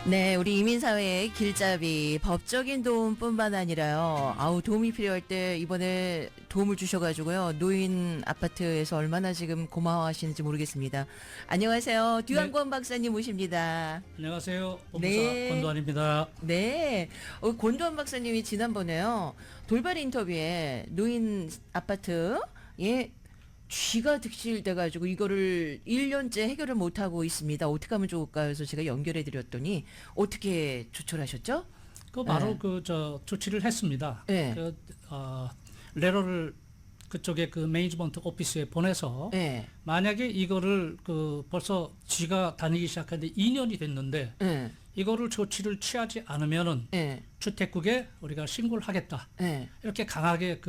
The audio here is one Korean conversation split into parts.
네, 우리 이민사회의 길잡이 법적인 도움뿐만 아니라요. 도움이 필요할 때 이번에 도움을 주셔가지고요. 노인 아파트에서 얼마나 지금 고마워하시는지 모르겠습니다. 안녕하세요. 듀한권 박사님 모십니다. 안녕하세요. 법무사 네. 권도환입니다. 네, 권도환 박사님이 지난번에요. 돌발 인터뷰에 노인 아파트에 쥐가 득실돼가지고 이거를 1년째 해결을 못하고 있습니다. 어떻게 하면 좋을까요? 해서 제가 연결해드렸더니 어떻게 조처를 하셨죠? 그 바로 네. 조치를 했습니다. 네. 레터를 그쪽에 그 매니지먼트 오피스에 보내서 네. 만약에 이거를 벌써 쥐가 다니기 시작했는데 2년이 됐는데 네. 이거를 조치를 취하지 않으면은 네. 주택국에 우리가 신고를 하겠다. 네. 이렇게 강하게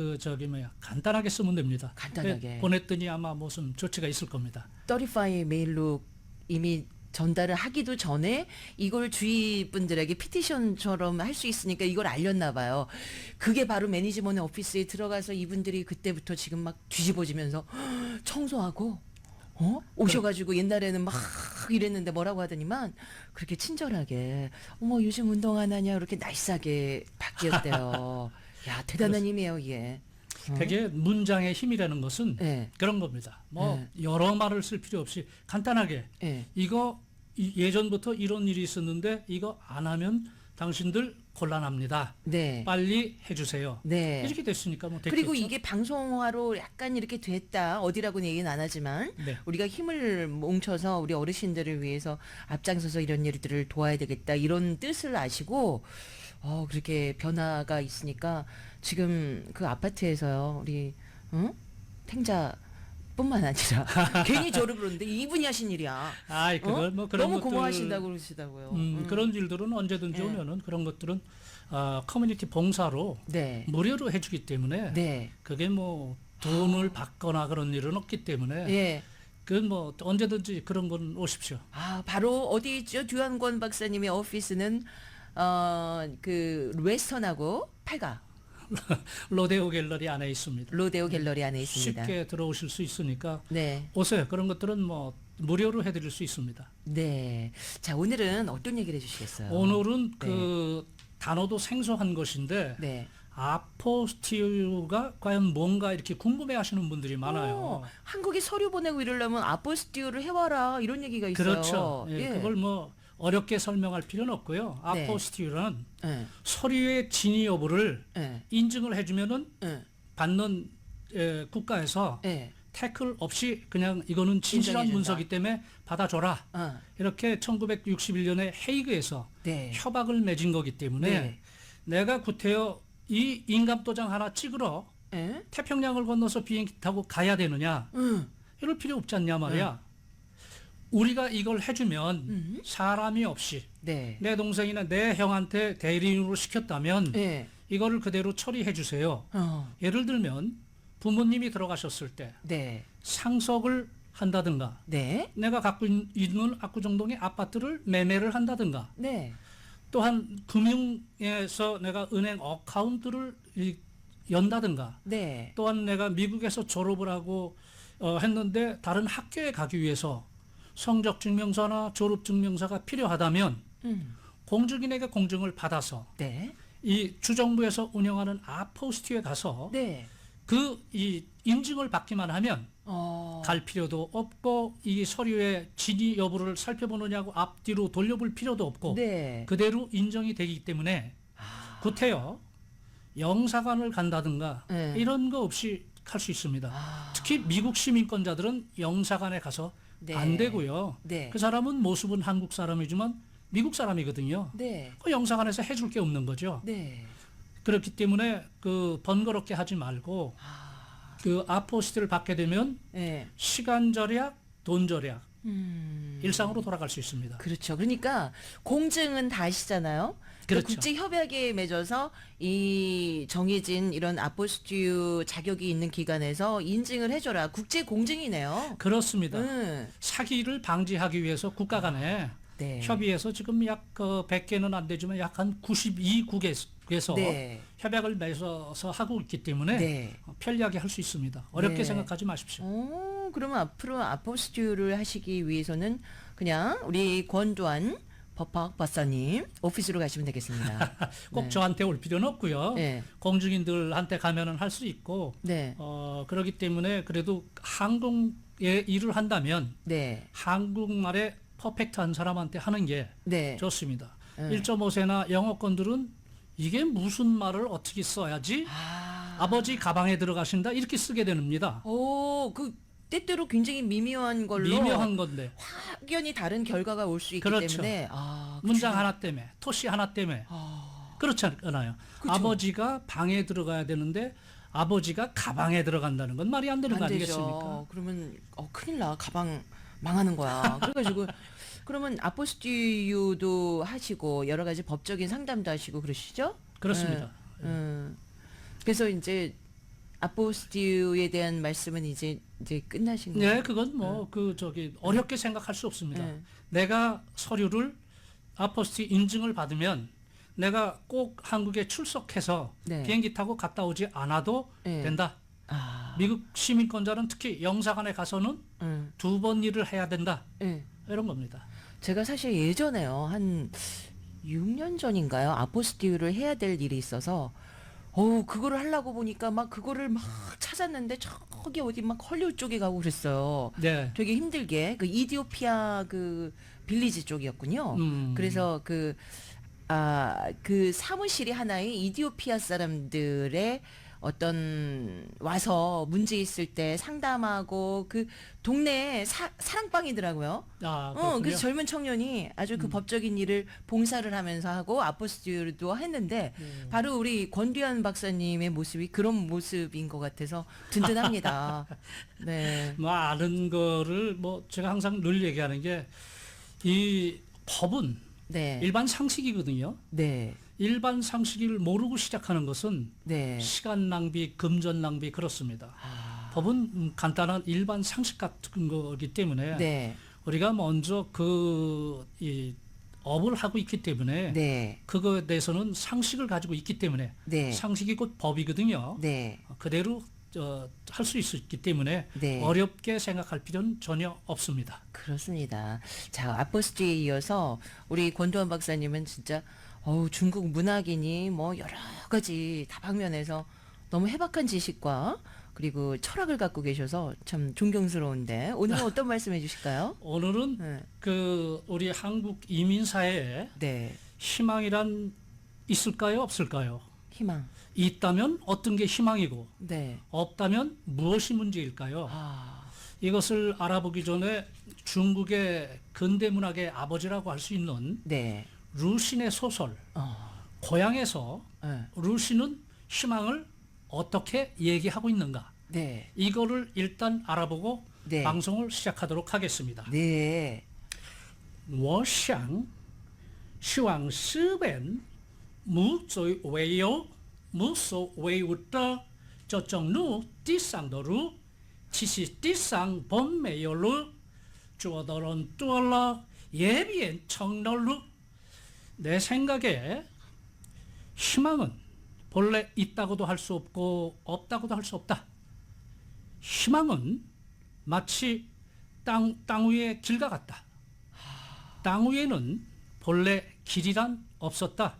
간단하게 쓰면 됩니다. 간단하게. 보냈더니 아마 무슨 조치가 있을 겁니다. 35 메일로 이미 전달을 하기도 전에 이걸 주위 분들에게 피티션처럼 할 수 있으니까 이걸 알렸나 봐요. 그게 바로 매니지먼트 오피스에 들어가서 이분들이 그때부터 지금 막 뒤집어지면서 청소하고 오셔가지고 옛날에는 막 이랬는데 뭐라고 하더니만 그렇게 친절하게 어머 요즘 운동 안 하냐 이렇게 나이스하게 바뀌었대요. 야 대단한 힘이에요 이게. 되게 문장의 힘이라는 것은 네. 그런 겁니다. 여러 말을 쓸 필요 없이 간단하게 네. 이거 예전부터 이런 일이 있었는데 이거 안 하면 당신들 곤란합니다. 네. 빨리 해주세요. 네. 이렇게 됐으니까 뭐 됐겠죠. 그리고 이게 방송화로 약간 이렇게 됐다. 어디라고는 얘기는 안 하지만 네. 우리가 힘을 뭉쳐서 우리 어르신들을 위해서 앞장서서 이런 일들을 도와야 되겠다. 이런 뜻을 아시고 그렇게 변화가 있으니까 지금 그 아파트에서요. 우리 탱자 뿐만 아니라 괜히 저를 그러는데 이분이 하신 일이야. 그걸 그런 너무 것들, 고마워하신다고 그러시다고요. 그런 일들은 언제든지 네. 오면은 그런 것들은 커뮤니티 봉사로 네. 무료로 해주기 때문에 네. 그게 뭐 돈을 받거나 그런 일은 없기 때문에 예. 그건 뭐 언제든지 그런 건 오십시오. 바로 어디 있죠? 듀한권 박사님의 오피스는 그 웨스턴하고 8가 로데오 갤러리 안에 있습니다. 로데오 갤러리 안에 있습니다. 쉽게 들어오실 수 있으니까 네. 오세요. 그런 것들은 뭐 무료로 해드릴 수 있습니다. 네. 자, 오늘은 어떤 얘기를 해주시겠어요? 오늘은 네. 그 단어도 생소한 것인데 네. 아포스티유가 과연 뭔가 이렇게 궁금해하시는 분들이 많아요. 한국에 서류 보내고 이러려면 아포스티유를 해와라 이런 얘기가 있어요. 그렇죠. 예, 그걸 뭐 어렵게 설명할 필요는 없고요. 네. 아포스티유는 네. 서류의 진위 여부를 네. 인증을 해주면은 네. 받는 국가에서 네. 태클 없이 그냥 이거는 진실한 인정해준다. 문서기 때문에 받아줘라. 이렇게 1961년에 헤이그에서 네. 협약을 맺은 거기 때문에 네. 내가 구태여 이 인감도장 하나 찍으러 네. 태평양을 건너서 비행기 타고 가야 되느냐. 이럴 필요 없지 않냐 말이야. 우리가 이걸 해주면 사람이 없이 네. 내 동생이나 내 형한테 대리인으로 시켰다면 네. 이거를 그대로 처리해 주세요. 예를 들면 부모님이 들어가셨을 때 네. 상속을 한다든가 네. 내가 갖고 있는 압구정동의 아파트를 매매를 한다든가 네. 또한 금융에서 내가 은행 어카운트를 연다든가 네. 또한 내가 미국에서 졸업을 하고 했는데 다른 학교에 가기 위해서 성적증명서나 졸업증명서가 필요하다면 공증인에게 공증을 받아서 네. 이 주정부에서 운영하는 아포스티에 가서 네. 이 인증을 받기만 하면 갈 필요도 없고 이 서류의 진위 여부를 살펴보느냐고 앞뒤로 돌려볼 필요도 없고 네. 그대로 인정이 되기 때문에 구태여 영사관을 간다든가 네. 이런 거 없이 할 수 있습니다. 특히 미국 시민권자들은 영사관에 가서 네. 안 되고요. 네. 그 사람은 모습은 한국 사람이지만 미국 사람이거든요. 네. 그 영사관에서 해줄 게 없는 거죠. 네. 그렇기 때문에 번거롭게 하지 말고 그 아포스티를 받게 되면 네. 시간 절약, 돈 절약, 일상으로 돌아갈 수 있습니다. 그렇죠. 그러니까 공증은 다 아시잖아요. 그렇죠. 국제 협약에 맺어서 이 정해진 이런 아포스티유 자격이 있는 기관에서 인증을 해줘라. 국제 공증이네요. 그렇습니다. 사기를 방지하기 위해서 국가 간에 네. 협의해서 지금 약 100개는 안 되지만 약 한 92국에서 네. 협약을 맺어서 하고 있기 때문에 네. 편리하게 할 수 있습니다. 어렵게 네. 생각하지 마십시오. 그러면 앞으로 아포스티유를 하시기 위해서는 그냥 우리 권도한 법학 박사님 오피스로 가시면 되겠습니다. 꼭 네. 저한테 올 필요는 없고요. 네. 공중인들한테 가면은 할 수 있고 네. 그렇기 때문에 그래도 한국에 일을 한다면 네. 한국말에 퍼펙트한 사람한테 하는 게 네. 좋습니다. 네. 1.5세나 영어권들은 이게 무슨 말을 어떻게 써야지 아버지 가방에 들어가신다 이렇게 쓰게 됩니다. 오, 그 때때로 굉장히 미묘한 걸로 미묘한 건데 확연히 다른 결과가 올 수 있기 그렇죠. 때문에 문장 그쵸. 하나 때문에 토시 하나 때문에 그렇지 않아요. 그쵸. 아버지가 방에 들어가야 되는데 아버지가 가방에 들어간다는 건 말이 안 되는 거 안 아니겠습니까? 되죠. 그러면 큰일 나. 가방 망하는 거야. 그래가지고 그러면 아포스티유도 하시고 여러 가지 법적인 상담도 하시고 그러시죠? 그렇습니다. 그래서 이제 아포스티유에 대한 말씀은 이제 끝나신 거예요. 네, 그건 뭐 어렵게 생각할 수 없습니다. 네. 내가 서류를 아포스티 인증을 받으면 내가 꼭 한국에 출석해서 네. 비행기 타고 갔다 오지 않아도 네. 된다. 아, 미국 시민권자는 특히 영사관에 가서는 응, 2번 일을 해야 된다. 응. 이런 겁니다. 제가 사실 예전에요. 한 6년 전인가요? 아포스티유를 해야 될 일이 있어서 그거를 하려고 보니까 막 그거를 막 찾았는데 저기 어디 막 헐리우드 쪽에 가고 그랬어요. 네. 되게 힘들게 그 이디오피아 그 빌리지 쪽이었군요. 그래서 그 사무실이 하나의 이디오피아 사람들의 어떤 와서 문제 있을 때 상담하고 그 동네에 사랑방이더라고요. 그렇군요. 그래서 젊은 청년이 아주 그 법적인 일을 봉사를 하면서 하고 아포스티유도 했는데 바로 우리 권두현 박사님의 모습이 그런 모습인 것 같아서 든든합니다. 네. 뭐 아는 거를 뭐 제가 항상 늘 얘기하는 게 이 법은 네. 일반 상식이거든요. 네. 일반 상식을 모르고 시작하는 것은 네. 시간 낭비, 금전 낭비 그렇습니다. 법은 간단한 일반 상식 같은 거기 때문에 네. 우리가 먼저 이 업을 하고 있기 때문에 네. 그거에 대해서는 상식을 가지고 있기 때문에 네. 상식이 곧 법이거든요. 네. 그대로 할 수 있기 때문에 네. 어렵게 생각할 필요는 전혀 없습니다. 그렇습니다. 자, 아포스티에 이어서 우리 권도환 박사님은 진짜 중국 문학인이 뭐 여러 가지 다방면에서 너무 해박한 지식과 그리고 철학을 갖고 계셔서 참 존경스러운데 오늘은 어떤 말씀해 주실까요? 오늘은 네. 우리 한국 이민 사회에 네. 희망이란 있을까요, 없을까요? 희망. 있다면 어떤 게 희망이고 네. 없다면 무엇이 문제일까요? 이것을 알아보기 전에 중국의 근대 문학의 아버지라고 할 수 있는 네. 루신의 소설 어. 고향에서 네. 루신은 희망을 어떻게 얘기하고 있는가 네. 이거를 일단 알아보고 네. 방송을 시작하도록 하겠습니다. 네. 我想希望诗本无最为有无所谓有的这种路地上的路其实地上本没有路做的人多了也变成了路 내 생각에 희망은 본래 있다고도 할 수 없고 없다고도 할 수 없다. 희망은 마치 땅 위의 길과 같다. 땅 위에는 본래 길이란 없었다.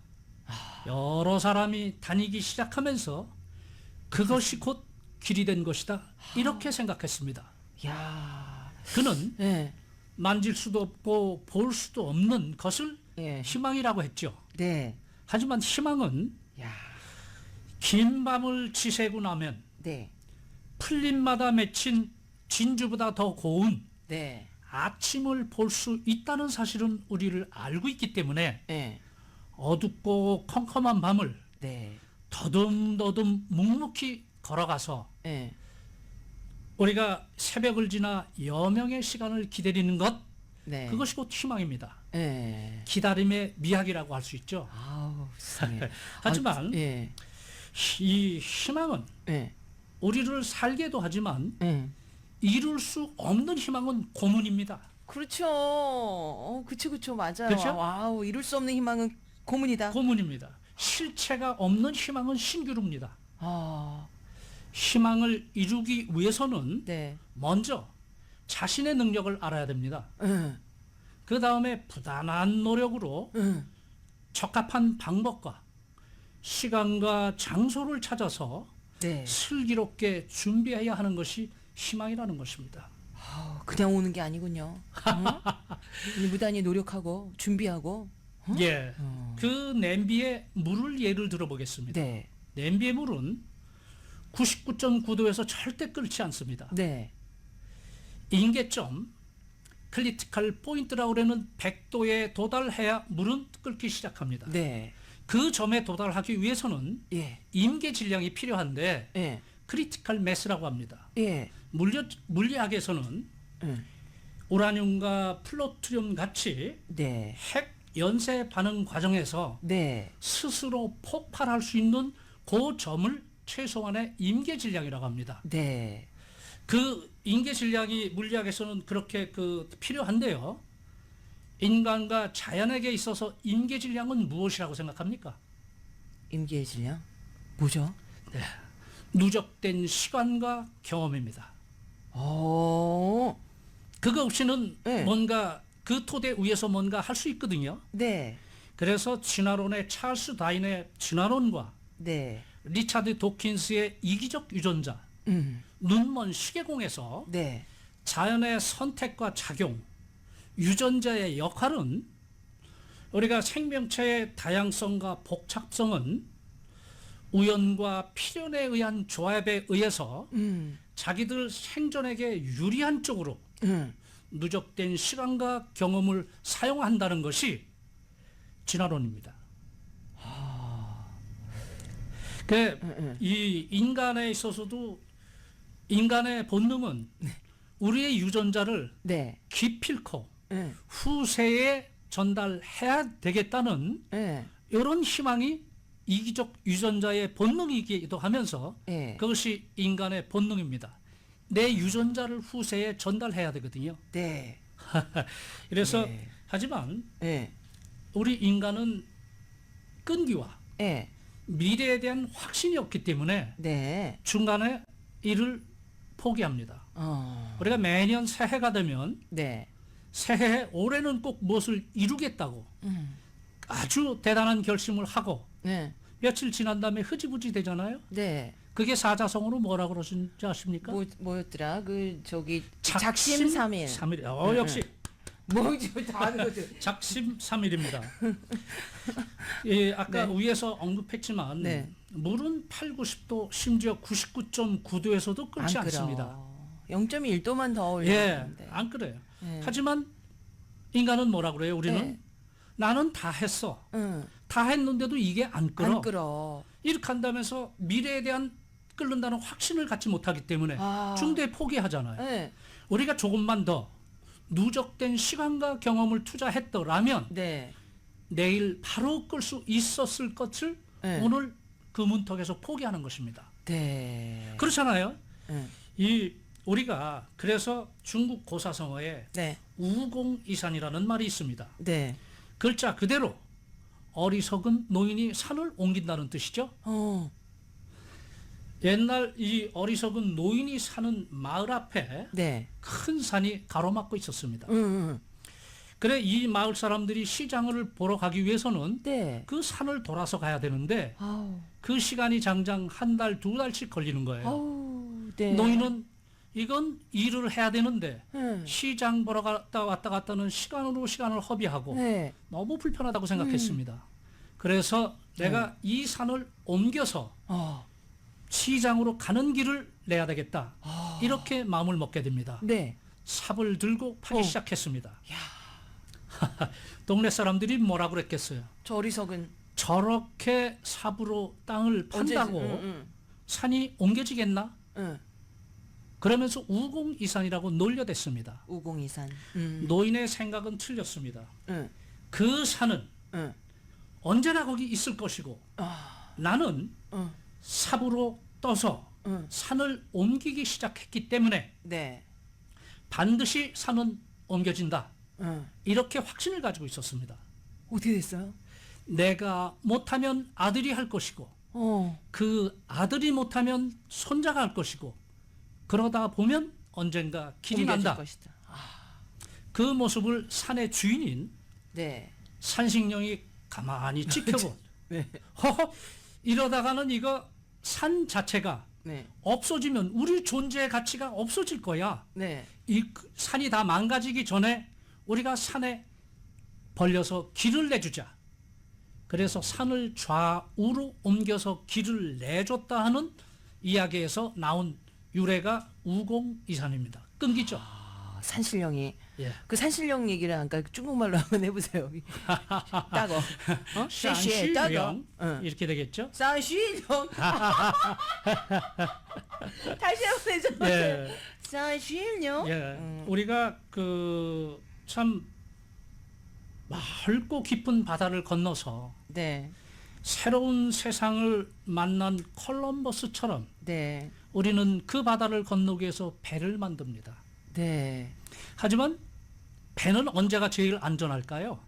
여러 사람이 다니기 시작하면서 그것이 곧 길이 된 것이다. 이렇게 생각했습니다. 야. 그는 네. 만질 수도 없고 볼 수도 없는 것을 예. 희망이라고 했죠. 네. 하지만 희망은 야. 긴 밤을 지새고 나면 네. 풀잎마다 맺힌 진주보다 더 고운 네. 아침을 볼 수 있다는 사실은 우리를 알고 있기 때문에 네. 어둡고 컴컴한 밤을 네. 더듬더듬 묵묵히 걸어가서 네. 우리가 새벽을 지나 여명의 시간을 기다리는 것 네. 그것이 곧 희망입니다. 네. 기다림의 미학이라고 할 수 있죠. 아우, 세상에. 하지만 예. 이 희망은 예. 우리를 살게도 하지만 예. 이룰 수 없는 희망은 고문입니다. 그렇죠. 그쵸, 맞아요. 그렇죠? 와우, 이룰 수 없는 희망은 고문이다. 고문입니다. 실체가 없는 희망은 신규루입니다. 아, 희망을 이루기 위해서는 네. 먼저 자신의 능력을 알아야 됩니다. 예. 그 다음에 부단한 노력으로 응. 적합한 방법과 시간과 장소를 찾아서 네. 슬기롭게 준비해야 하는 것이 희망이라는 것입니다. 그냥 오는 게 아니군요. 응? 무단히 노력하고 준비하고. 예, 그 냄비에 물을 예를 들어보겠습니다. 네. 냄비의 물은 99.9도에서 절대 끓지 않습니다. 네. 임계점, 크리티컬 포인트라고 그러는 100도에 도달해야 물은 끓기 시작합니다. 네. 그 점에 도달하기 위해서는 예. 임계 질량이 필요한데 예. 크리티컬 매스라고 합니다. 예. 물리학에서는 응. 우라늄과 플루토늄 같이 네. 핵 연쇄 반응 과정에서 네. 스스로 폭발할 수 있는 그 점을 최소한의 임계 질량이라고 합니다. 네. 그 임계 질량이 물리학에서는 그렇게 필요한데요. 인간과 자연에게 있어서 임계 질량은 무엇이라고 생각합니까? 임계의 질량? 뭐죠? 누적된 시간과 경험입니다. 오. 그거 없이는 네. 뭔가 그 토대 위에서 뭔가 할 수 있거든요. 네. 그래서 진화론의 찰스 다윈의 진화론과 네. 리차드 도킨스의 이기적 유전자, 눈먼 시계공에서 네. 자연의 선택과 작용, 유전자의 역할은 우리가 생명체의 다양성과 복잡성은 우연과 필연에 의한 조합에 의해서 자기들 생존에게 유리한 쪽으로 누적된 시간과 경험을 사용한다는 것이 진화론입니다. 이 인간에 있어서도 인간의 본능은 우리의 유전자를 네. 기필코 응. 후세에 전달해야 되겠다는 예. 이런 희망이 이기적 유전자의 본능이기도 하면서 예. 그것이 인간의 본능입니다. 내 유전자를 후세에 전달해야 되거든요. 네. 그래서 예. 하지만 예. 우리 인간은 끈기와 예. 미래에 대한 확신이 없기 때문에 네. 중간에 일을 포기합니다. 우리가 매년 새해가 되면 네. 새해 올해는 꼭 무엇을 이루겠다고 아주 대단한 결심을 하고 네. 며칠 지난 다음에 흐지부지 되잖아요. 네. 그게 사자성어로 뭐라 그러신지 아십니까? 뭐였더라? 작심삼일. 3일. 역시 뭐지? 다 아는 거죠. 작심삼일입니다. 예, 아까 네. 위에서 언급했지만 네. 물은 8, 90도 심지어 99.9도에서도 끓지 않습니다. 0.1도만 더 예, 올렸는데. 안 끓어요. 네. 하지만 인간은 뭐라 그래요? 우리는 네. 나는 다 했어. 응. 다 했는데도 이게 안 끓어. 안 끓어. 이렇게 한다면서 미래에 대한 끓는다는 확신을 갖지 못하기 때문에 아. 중도에 포기하잖아요. 네. 우리가 조금만 더 누적된 시간과 경험을 투자했더라면 네. 내일 바로 끌 수 있었을 것을 네. 오늘 그 문턱에서 포기하는 것입니다. 네. 그렇잖아요. 네. 이 우리가 그래서 중국 고사성어에 네. 우공이산이라는 말이 있습니다. 네. 글자 그대로 어리석은 노인이 산을 옮긴다는 뜻이죠. 옛날 이 어리석은 노인이 사는 마을 앞에 네. 큰 산이 가로막고 있었습니다. 응. 그래 이 마을 사람들이 시장을 보러 가기 위해서는 네. 그 산을 돌아서 가야 되는데 아우. 그 시간이 장장 한 달, 두 달씩 걸리는 거예요. 아우. 네. 노인은 이건 일을 해야 되는데 응. 시장 보러 갔다 왔다 갔다는 시간을 허비하고 네. 너무 불편하다고 생각했습니다. 그래서 내가 이 산을 옮겨서 시장으로 가는 길을 내야 되겠다. 이렇게 마음을 먹게 됩니다. 네. 삽을 들고 파기 시작했습니다. 동네 사람들이 뭐라 그랬겠어요? 저 어리석은 저렇게 삽으로 땅을 판다고 응. 산이 옮겨지겠나? 응. 그러면서 우공이산이라고 놀려댔습니다. 우공이산. 노인의 생각은 틀렸습니다. 응. 그 산은 응. 언제나 거기 있을 것이고 나는 응. 삽으로 떠서 응. 산을 옮기기 시작했기 때문에 네. 반드시 산은 옮겨진다. 응. 이렇게 확신을 가지고 있었습니다. 어떻게 됐어요? 내가 못하면 아들이 할 것이고 그 아들이 못하면 손자가 할 것이고 그러다 보면 언젠가 길이 옮겨질 난다. 것이다. 그 모습을 산의 주인인 네. 산신령이 가만히 지켜보. 네. 허허, 이러다가는 이거 산 자체가 네. 없어지면 우리 존재의 가치가 없어질 거야. 네. 이 산이 다 망가지기 전에 우리가 산에 벌려서 길을 내주자. 그래서 산을 좌우로 옮겨서 길을 내줬다 하는 이야기에서 나온 유래가 우공이산입니다. 끊기죠? 아, 산신령이 예. 그 산신령 얘기를 아까 중국말로 한번 해보세요. 따거. 어? 쉐쉐 따거. 산신령 응. 이렇게 되겠죠? 산신령. 다시 한번 해줘. 예. 산신령. 예. 우리가 그 참 넓고 깊은 바다를 건너서 네. 새로운 세상을 만난 콜럼버스처럼 네. 우리는 그 바다를 건너기 위해서 배를 만듭니다. 네. 하지만 배는 언제가 제일 안전할까요?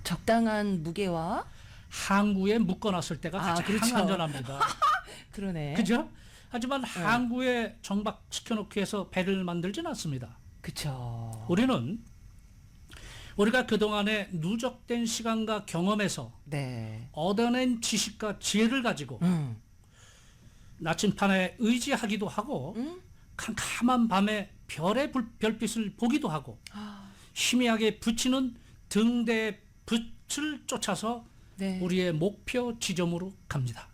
적당한 무게와 항구에 묶어놨을 때가 아, 가장 그렇죠. 안전합니다. 그러네. 그죠? 하지만 항구에 정박시켜놓기 위해서 배를 만들진 않습니다. 그쵸. 우리가 그동안에 누적된 시간과 경험에서 네. 얻어낸 지식과 지혜를 가지고 나침판에 의지하기도 하고 캄캄한 밤에 별의 별빛을 보기도 하고 희미하게 비치는 등대의 빛을 쫓아서 네. 우리의 목표 지점으로 갑니다.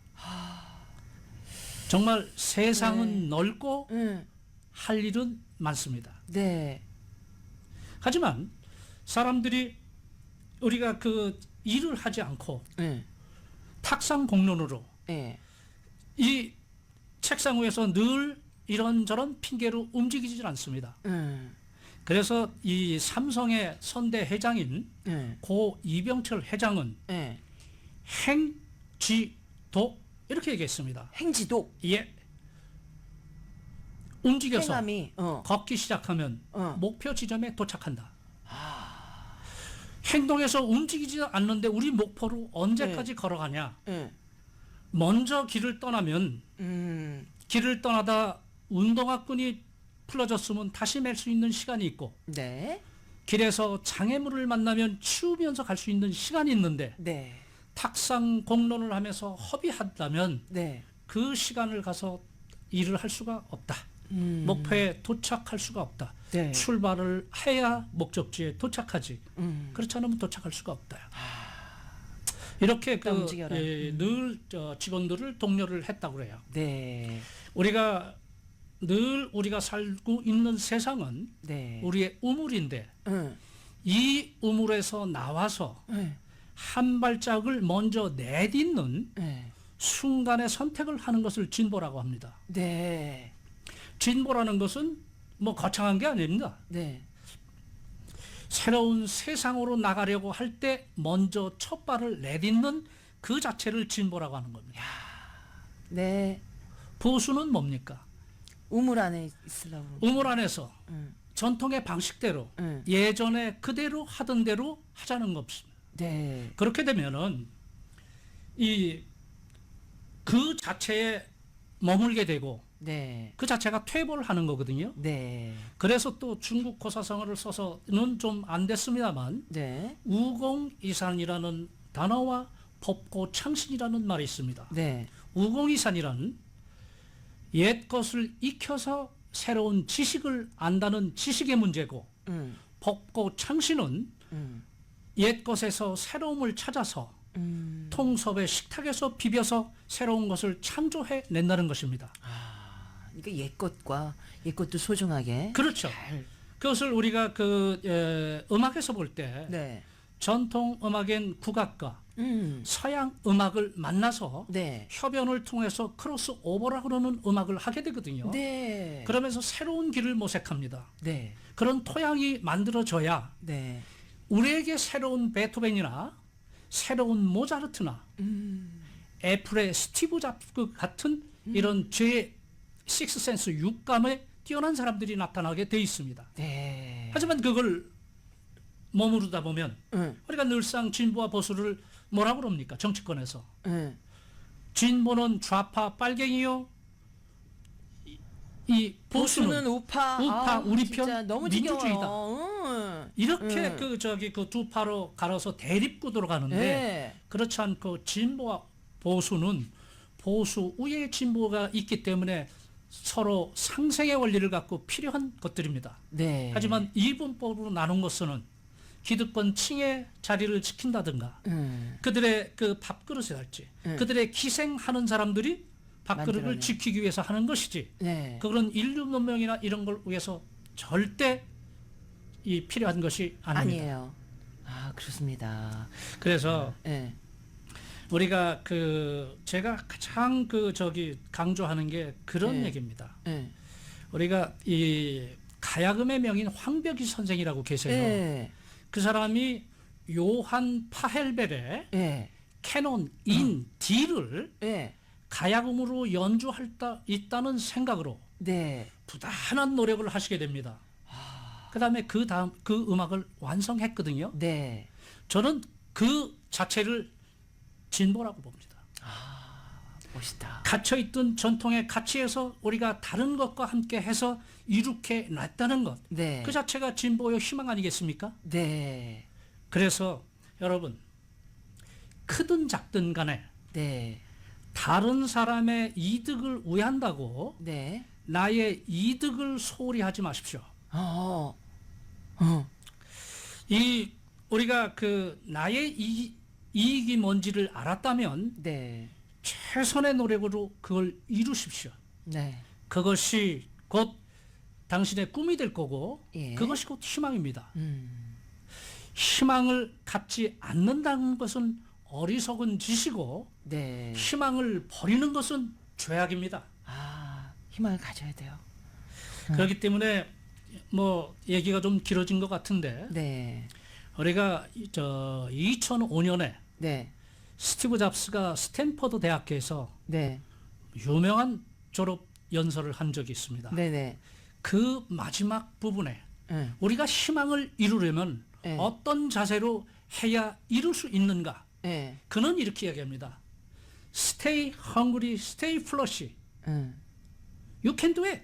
정말 세상은 넓고 할 일은 많습니다. 네. 하지만 사람들이 우리가 그 일을 하지 않고 네. 탁상 공론으로 네. 이 책상 위에서 늘 이런저런 핑계로 움직이지 않습니다. 그래서 이 삼성의 선대 회장인 고 이병철 회장은 네. 행지도 이렇게 얘기했습니다. 행지도. 예. 움직여서 행함이. 걷기 시작하면 어. 목표 지점에 도착한다. 행동해서 움직이지 않는데 우리 목표로 언제까지 걸어가냐? 네. 먼저 길을 떠나면 길을 떠나다 운동화끈이 풀어졌으면 다시 맬 수 있는 시간이 있고 네. 길에서 장애물을 만나면 치우면서 갈 수 있는 시간이 있는데 네. 탁상 공론을 하면서 허비한다면 네. 그 시간을 가서 일을 할 수가 없다. 목표에 도착할 수가 없다. 네. 출발을 해야 목적지에 도착하지. 그렇지 않으면 도착할 수가 없다. 이렇게 움직여라. 늘 직원들을 독려를 했다고 그래요. 네. 우리가 살고 있는 세상은 네. 우리의 우물인데 응. 이 우물에서 나와서 네. 한 발짝을 먼저 내딛는 네. 순간의 선택을 하는 것을 진보라고 합니다. 네. 진보라는 것은 뭐 거창한 게 아닙니다. 네. 새로운 세상으로 나가려고 할 때 먼저 첫 발을 내딛는 그 자체를 진보라고 하는 겁니다. 네. 보수는 뭡니까? 우물 안에 있으려고. 우물 안에서 응. 전통의 방식대로 응. 예전에 그대로 하던 대로 하자는 겁니다. 네. 그렇게 되면은 그 자체에 머물게 되고 네. 그 자체가 퇴보를 하는 거거든요. 네. 그래서 또 중국 고사성어를 써서는 좀 안 됐습니다만 네. 우공이산이라는 단어와 법고창신이라는 말이 있습니다. 네. 우공이산이란 옛 것을 익혀서 새로운 지식을 안다는 지식의 문제고 법고창신은 옛 것에서 새로움을 찾아서 통섭의 식탁에서 비벼서 새로운 것을 창조해 낸다는 것입니다. 그러니까 옛것도 소중하게. 그렇죠. 그것을 우리가 음악에서 볼 때 네. 전통 음악인 국악과 서양 음악을 만나서 네. 협연을 통해서 크로스 오버라고 그러는 음악을 하게 되거든요. 네. 그러면서 새로운 길을 모색합니다. 네. 그런 토양이 만들어져야 네. 우리에게 새로운 베토벤이나 새로운 모차르트나 애플의 스티브 잡스 같은 이런 제 식스센스 육감에 뛰어난 사람들이 나타나게 돼 있습니다. 네. 하지만 그걸 머무르다 보면 우리가 늘상 진보와 보수를 뭐라고 그럽니까? 정치권에서. 진보는 좌파 빨갱이요. 이 보수는 보수는 우파, 우파, 우리 편, 진짜 너무 민주주의다. 지겨워요. 이렇게 그 두 파로 갈아서 대립구도로 가는데 네. 그렇지 않고 진보와 보수는 보수 우의 진보가 있기 때문에 서로 상생의 원리를 갖고 필요한 것들입니다. 네. 하지만 이분법으로 나눈 것은 기득권 층의 자리를 지킨다든가 그들의 그 밥그릇을 할지 그들의 희생하는 사람들이 밥그릇을 만들어내. 지키기 위해서 하는 것이지 네. 그런 인류 문명이나 이런 걸 위해서 절대 이 필요한 것이 아닙니다. 아니에요. 아, 그렇습니다. 그래서 네. 우리가 제가 가장 강조하는 게 그런 네. 얘기입니다. 네. 우리가 이 가야금의 명인 황벽이 선생이라고 계세요. 네. 그 사람이 요한 파헬벨의 네. 캐논 인 D를 네. 가야금으로 연주할 있다는 생각으로 네. 부단한 노력을 하시게 됩니다. 그다음에 그 음악을 완성했거든요. 네. 저는 그 자체를 진보라고 봅니다. 멋있다. 갇혀있던 전통의 가치에서 우리가 다른 것과 함께 해서 이룩해 놨다는 것. 네. 그 자체가 진보의 희망 아니겠습니까? 네. 그래서 여러분 크든 작든 간에 네. 다른 사람의 이득을 위한다고 네. 나의 이득을 소홀히 하지 마십시오. 우리가 나의 이익이 뭔지를 알았다면 네. 최선의 노력으로 그걸 이루십시오. 네. 그것이 곧 당신의 꿈이 될 거고 예. 그것이 곧 희망입니다. 희망을 갖지 않는다는 것은 어리석은 짓이고 네. 희망을 버리는 것은 죄악입니다. 아, 희망을 가져야 돼요. 그렇기 때문에 얘기가 좀 길어진 것 같은데 네. 우리가 2005년에 네. 스티브 잡스가 스탠퍼드 대학교에서 네. 유명한 졸업 연설을 한 적이 있습니다. 네네. 그 마지막 부분에 네. 우리가 희망을 이루려면 네. 어떤 자세로 해야 이룰 수 있는가? 네. 그는 이렇게 이야기합니다. Stay hungry, stay flush. You can do it.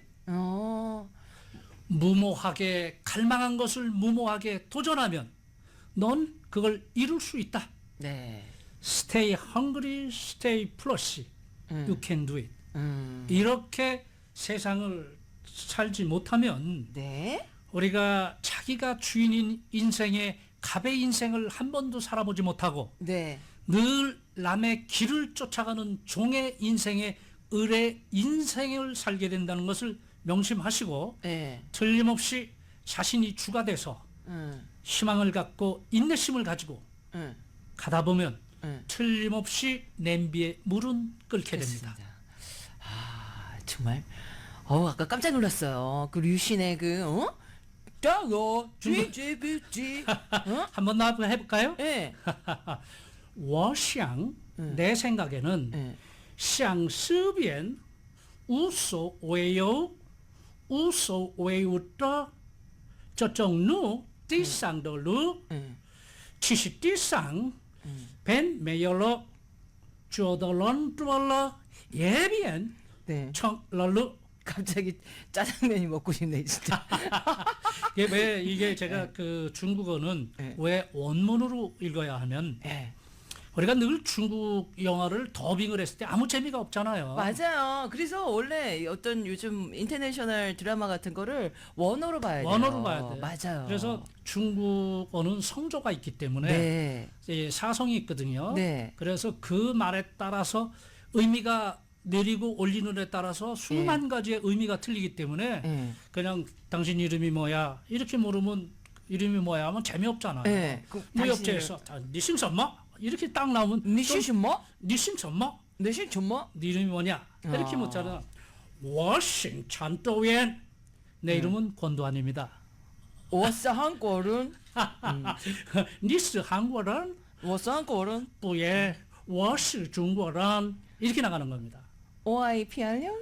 무모하게 갈망한 것을 무모하게 도전하면 넌 그걸 이룰 수 있다. 네. Stay hungry, stay flush. You can do it. 이렇게 세상을 살지 못하면 네. 우리가 자기가 주인인 인생의 갑의 인생을 한 번도 살아보지 못하고 네. 늘 남의 길을 쫓아가는 종의 인생의 을의 인생을 살게 된다는 것을 명심하시고 네. 틀림없이 자신이 주가 돼서 희망을 갖고 인내심을 가지고 가다 보면 틀림없이 냄비에 물은 끓게 됩니다. 아, 정말. 아까 깜짝 놀랐어요. 그 류신의 짜고 쥐쥐비쥐. 한번 나와서 해볼까요? 네. 我想 내 생각에는 네. 想思辨无所谓有无所谓无的这种路地上的路其实地上便没有了觉得人多了也便 네. 成了路 갑자기 짜장면이 먹고 싶네, 진짜. 이게 제가 중국어는 네. 왜 원문으로 읽어야 하면 네. 우리가 늘 중국 영화를 더빙을 했을 때 아무 재미가 없잖아요. 맞아요. 그래서 원래 어떤 요즘 인터내셔널 드라마 같은 거를 원어로 봐야 돼요. 원어로 봐야 돼요. 맞아요. 그래서 중국어는 성조가 있기 때문에 네. 이제 사성이 있거든요. 네. 그래서 그 말에 따라서 의미가 내리고 올리는 데 따라서 수만 가지의 의미가 틀리기 때문에 그냥 당신 이름이 뭐야 이렇게 물으면 이름이 뭐야 하면 재미없잖아요. 네. 무협지에서 니姓什么 이렇게 딱 나오면 니신 뭐? 니姓什么 니신 뭐? 네 이름이 뭐냐 이렇게 묻잖아. 我姓陈道元 내 이름은 권도환입니다. 我是韩国人 你是韩国人我是韩国人不也我是中国人 이렇게 나가는 겁니다. 오아이 피알령?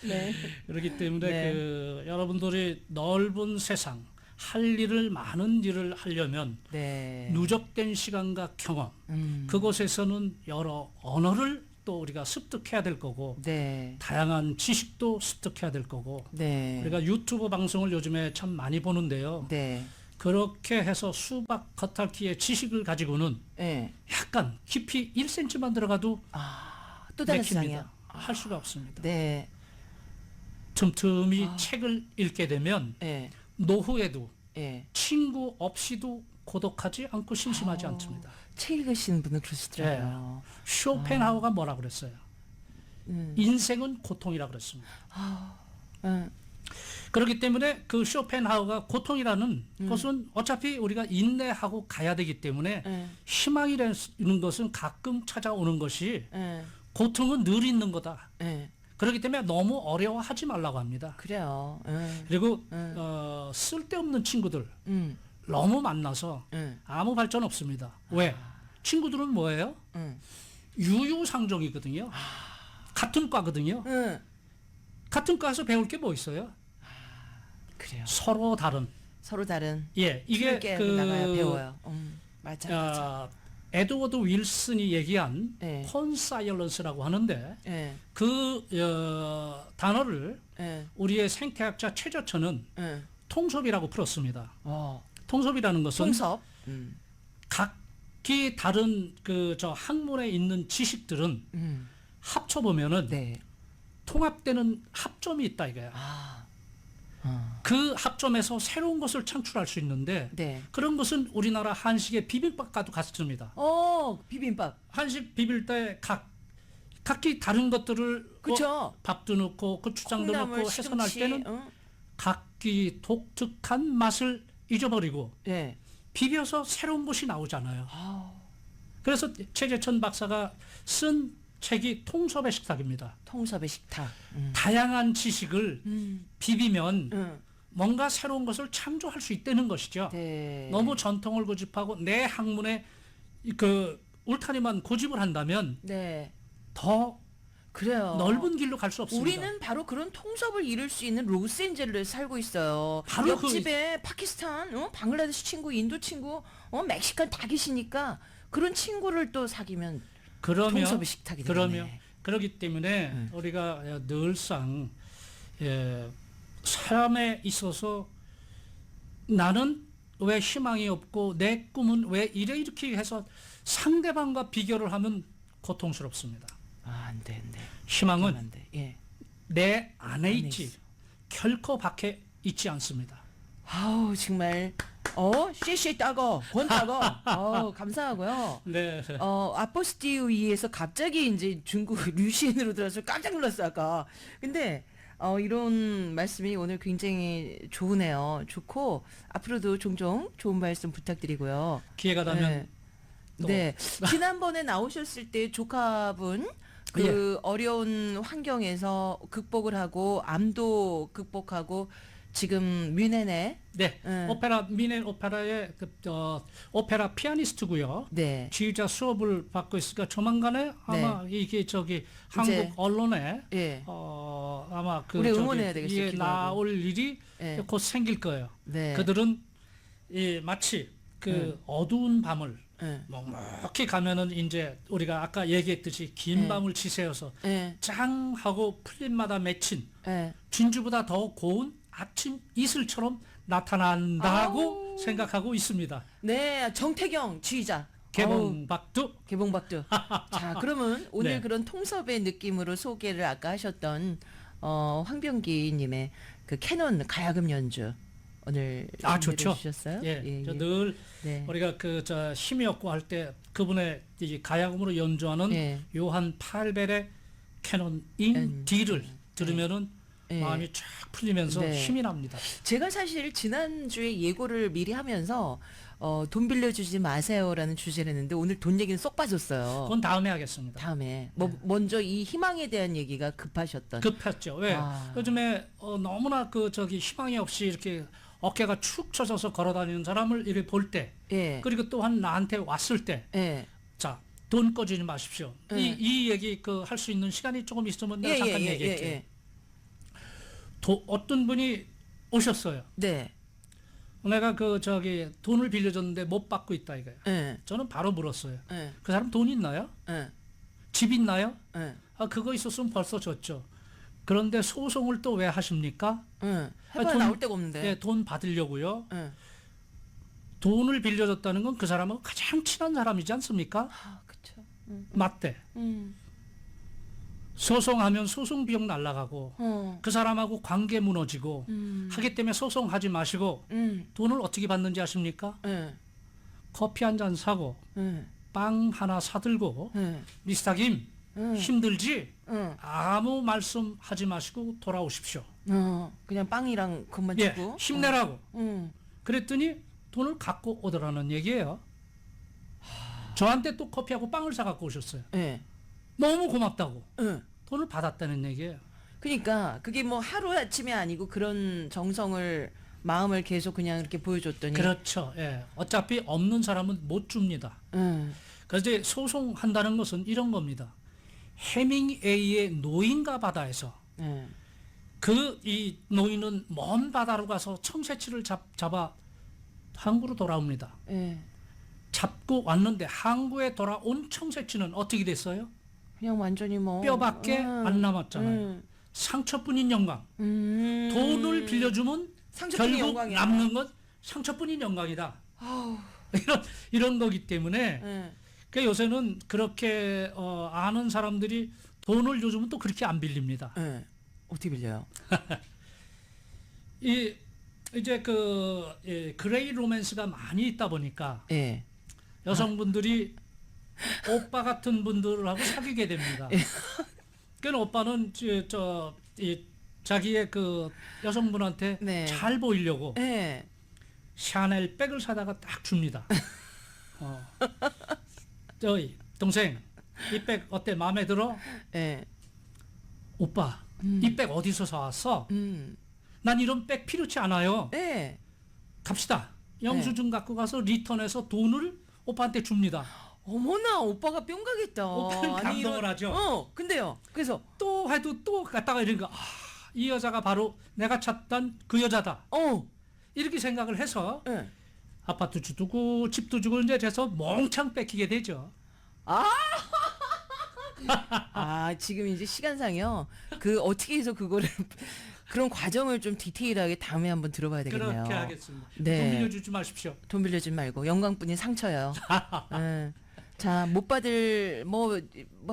네. 그렇기 때문에 네. 여러분들이 넓은 세상 할 일을 많은 일을 하려면 네. 누적된 시간과 경험 그곳에서는 여러 언어를 또 우리가 습득해야 될 거고 네. 다양한 지식도 습득해야 될 거고 네. 우리가 유튜브 방송을 요즘에 참 많이 보는데요. 네. 그렇게 해서 수박 겉핥기의 지식을 가지고는 네. 약간 깊이 1cm만 들어가도 또 다른 맥힙니다. 세상이야. 할 수가 없습니다. 네. 틈틈이 책을 읽게 되면 네. 노후에도 네. 친구 없이도 고독하지 않고 심심하지 않습니다. 책 읽으시는 분은 그러시더라고요. 쇼펜하우가 뭐라 그랬어요? 인생은 고통이라 그랬습니다. 응. 그렇기 때문에 그 쇼펜하우가 고통이라는 것은 어차피 우리가 인내하고 가야 되기 때문에 희망이라는 것은 가끔 찾아오는 것이 응. 고통은 늘 있는 거다. 응. 그렇기 때문에 너무 어려워하지 말라고 합니다. 그래요. 응. 그리고 쓸데없는 친구들 응. 너무 만나서 응. 아무 발전 없습니다. 왜? 친구들은 뭐예요? 응. 유유상종이거든요. 같은 과거든요. 응. 같은 과에서 배울 게 뭐 있어요? 그래요. 서로 다른. 서로 다른 예, 이게 이게 나가야 배워요. 맞아. 에드워드 윌슨이 얘기한 네. 콘사이언스라고 하는데 예. 그 단어를 예. 우리의 생태학자 최저천은 예. 통섭이라고 풀었습니다. 어. 통섭이라는 것은 통섭. 각기 다른 그 저 학문에 있는 지식들은 합쳐 보면은 네. 통합되는 합점이 있다 이거야. 그 합점에서 새로운 것을 창출할 수 있는데 네. 그런 것은 우리나라 한식의 비빔밥과도 같습니다. 비빔밥. 한식 비빌 때 각기 다른 것들을 그쵸. 밥도 넣고 고추장도 콩나물, 넣고 해서 할 시금치, 때는 각기 독특한 맛을 잊어버리고 예. 비벼서 새로운 것이 나오잖아요. 그래서 최재천 박사가 쓴 책이 통섭의 식탁입니다. 통섭의 식탁. 다양한 지식을 비비면 응. 뭔가 새로운 것을 창조할 수 있다는 것이죠. 네. 너무 전통을 고집하고 내 학문에 그 울타리만 고집을 한다면 네. 더 그래요. 넓은 길로 갈 수 없습니다. 우리는 바로 그런 통섭을 이룰 수 있는 로스앤젤레스에 살고 있어요. 바로 옆집에 파키스탄, 방글라데시 친구, 인도 친구, 멕시칸 다 계시니까 그런 친구를 또 사귀면 통섭의 식탁이 되겠네. 그러기 때문에 우리가 늘상 삶에 있어서 나는 왜 희망이 없고 내 꿈은 왜 이렇게 해서 상대방과 비교를 하면 고통스럽습니다. 안 돼. 희망은 안 돼. 예. 내 안에 있지 있어. 결코 밖에 있지 않습니다. 아우 정말 씨씨 따거 권 따거 감사하고요. 네. 아포스티우이에서 갑자기 이제 중국 류시인으로 들어서 깜짝 놀랐어 아까. 근데 이런 말씀이 오늘 굉장히 좋으네요. 좋고 앞으로도 종종 좋은 말씀 부탁드리고요. 기회가 되면 또. 네. 지난번에 나오셨을 때 조카분 그 어려운 환경에서 극복을 하고 암도 극복하고 지금 뮌헨에 네, 오페라 미넨 오페라의 오페라 피아니스트고요. 네. 지휘자 수업을 받고 있으니까 조만간에 아마 이게 한국 언론에 예. 아마 우리 응원해야 되겠어요. 이게 기도하고. 나올 일이 예. 곧 생길 거예요. 네. 그들은 마치 그 어두운 밤을 예. 묵묵히 가면은 이제 우리가 아까 얘기했듯이 긴 밤을 지새워서 예. 짱 하고 풀잎마다 맺힌 예. 진주보다 더 고운 아침 이슬처럼 나타난다고 생각하고 있습니다. 네, 정태경 지휘자. 개봉박두. 개봉박두. 자, 그러면 오늘 네. 그런 통섭의 느낌으로 소개를 아까 하셨던 황병기님의 그 캐논 가야금 연주 오늘 좋죠. 주셨어요? 예, 늘 네. 우리가 힘이 없고 할 때 그분의 이제 가야금으로 연주하는 요한 팔벨의 캐논 인 D를 들으면은 마음이 쫙 풀리면서 힘이 납니다. 제가 사실 지난주에 예고를 미리 하면서 돈 빌려주지 마세요라는 주제를 했는데 오늘 돈 얘기는 쏙 빠졌어요. 그건 다음에 하겠습니다. 다음에 먼저 이 희망에 대한 얘기가 급하셨던. 급했죠. 왜? 요즘에 너무나 희망이 없이 이렇게 어깨가 축 처져서 걸어다니는 사람을 이렇게 볼 때, 그리고 또한 나한테 왔을 때, 자, 돈 꺼지지 마십시오. 이 얘기 할 수 있는 시간이 조금 있으면 내가 잠깐 얘기했죠. 어떤 분이 오셨어요. 네. 내가 돈을 빌려줬는데 못 받고 있다 이거예요. 저는 바로 물었어요. 그 사람 돈 있나요? 집 있나요? 예. 아, 그거 있었으면 벌써 줬죠. 그런데 소송을 또 왜 하십니까? 응. 해봐야 돈- 나올 데가 없는데. 예, 돈 받으려고요. 응. 돈을 빌려줬다는 건 그 사람하고 가장 친한 사람이지 않습니까? 아, 그쵸. 응. 맞대. 응. 소송하면 소송 비용 날라가고 어. 그 사람하고 관계 무너지고 하기 때문에 소송하지 마시고 돈을 어떻게 받는지 아십니까? 응. 커피 한 잔 사고 응. 빵 하나 사들고 응. 미스터 김 응. 힘들지? 응. 아무 말씀하지 마시고 돌아오십시오. 그냥 빵이랑 그것만 예, 주고. 힘내라고. 응. 그랬더니 돈을 갖고 오더라는 얘기예요. 저한테 또 커피하고 빵을 사갖고 오셨어요. 예. 너무 고맙다고. 응. 돈을 받았다는 얘기예요. 그러니까 그게 뭐 하루 아침에 아니고 그런 정성을 마음을 계속 그냥 이렇게 보여줬더니. 그렇죠. 예. 어차피 없는 사람은 못 줍니다. 응. 그래서 이제 소송한다는 것은 이런 겁니다. 해밍웨이의 노인가 바다에서 응. 그 이 노인은 먼 바다로 가서 청새치를 잡아 항구로 돌아옵니다. 예. 잡고 왔는데 항구에 돌아온 청새치는 어떻게 됐어요? 그냥 완전히 뭐 뼈밖에 안 남았잖아요. 응. 상처뿐인 영광. 돈을 빌려주면 상처뿐인 결국 영광이야. 남는 건 상처뿐인 영광이다. 아우. 이런 거기 때문에 예. 그 요새는 그렇게 아는 사람들이 돈을 요즘은 또 그렇게 안 빌립니다. 예. 어떻게 빌려요? 이제 그레이 로맨스가 많이 있다 보니까 예. 여성분들이 오빠 같은 분들하고 사귀게 됩니다. 그러니까 오빠는 자기의 그 여성분한테 네. 잘 보이려고 예. 샤넬 백을 사다가 딱 줍니다. 저희 동생 이 백 어때? 마음에 들어? 예. 오빠 이 백 어디서 사왔어? 난 이런 백 필요치 않아요. 예. 갑시다. 영수증 갖고 가서 리턴해서 돈을 오빠한테 줍니다. 어머나 오빠가 뿅 가겠다. 오빠는 감동을 하죠. 근데요. 그래서 또 해도 또 갔다가 이러니까 이 여자가 바로 내가 찾던 그 여자다. 이렇게 생각을 해서 예. 아파트 주고 집도 주고 이제 돼서 몽창 뺏기게 되죠. 지금 이제 시간상이요. 그 어떻게 해서 그거를 그런 과정을 좀 디테일하게 다음에 한번 들어봐야 되겠네요. 그렇게 하겠습니다. 네. 돈 빌려주지 마십시오. 돈 빌려주지 말고 영광뿐인 상처요. 예. 자, 못 받을 뭐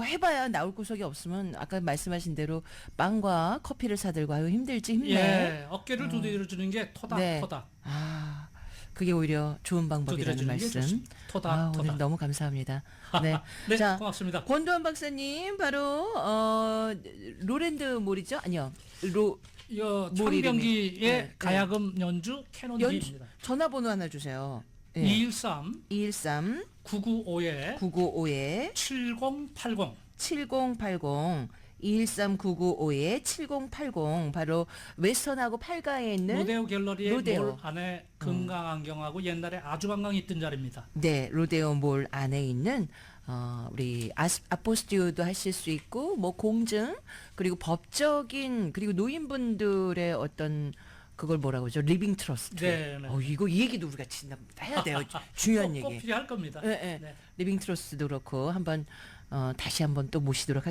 해봐야 나올 구석이 없으면 아까 말씀하신 대로 빵과 커피를 사들고 아유 힘들지 힘내. 예, 어깨를 두드려주는 게 토닥토닥. 네. 그게 오히려 좋은 방법이라는 두드려주는 게 말씀. 좋습니다. 토닥토닥. 오늘 너무 감사합니다. 네. 네, 자, 고맙습니다. 권도환 박사님 바로 로랜드 몰이죠? 아니요. 뭘 이름이? 창병기의 네, 가야금 연주 캐논기입니다. 전화번호 하나 주세요. 213 213 995에 995에 7080 7080 213-995에 7080 바로 웨스턴하고 팔가에 있는 로데오 갤러리의 로데오. 몰 안에 금강 안경하고 옛날에 아주관광이 있던 자리입니다. 네, 로데오 몰 안에 있는 우리 아포스티오도 하실 수 있고 뭐 공증 그리고 법적인 그리고 노인분들의 어떤 그걸 뭐라고 그러죠? 리빙 트러스트. 네, 네. 이 얘기도 우리가 해야 돼요. 중요한 꼭 얘기. 필요할 겁니다. 네. 리빙 트러스트도 그렇고 한번 다시 한번 또 모시도록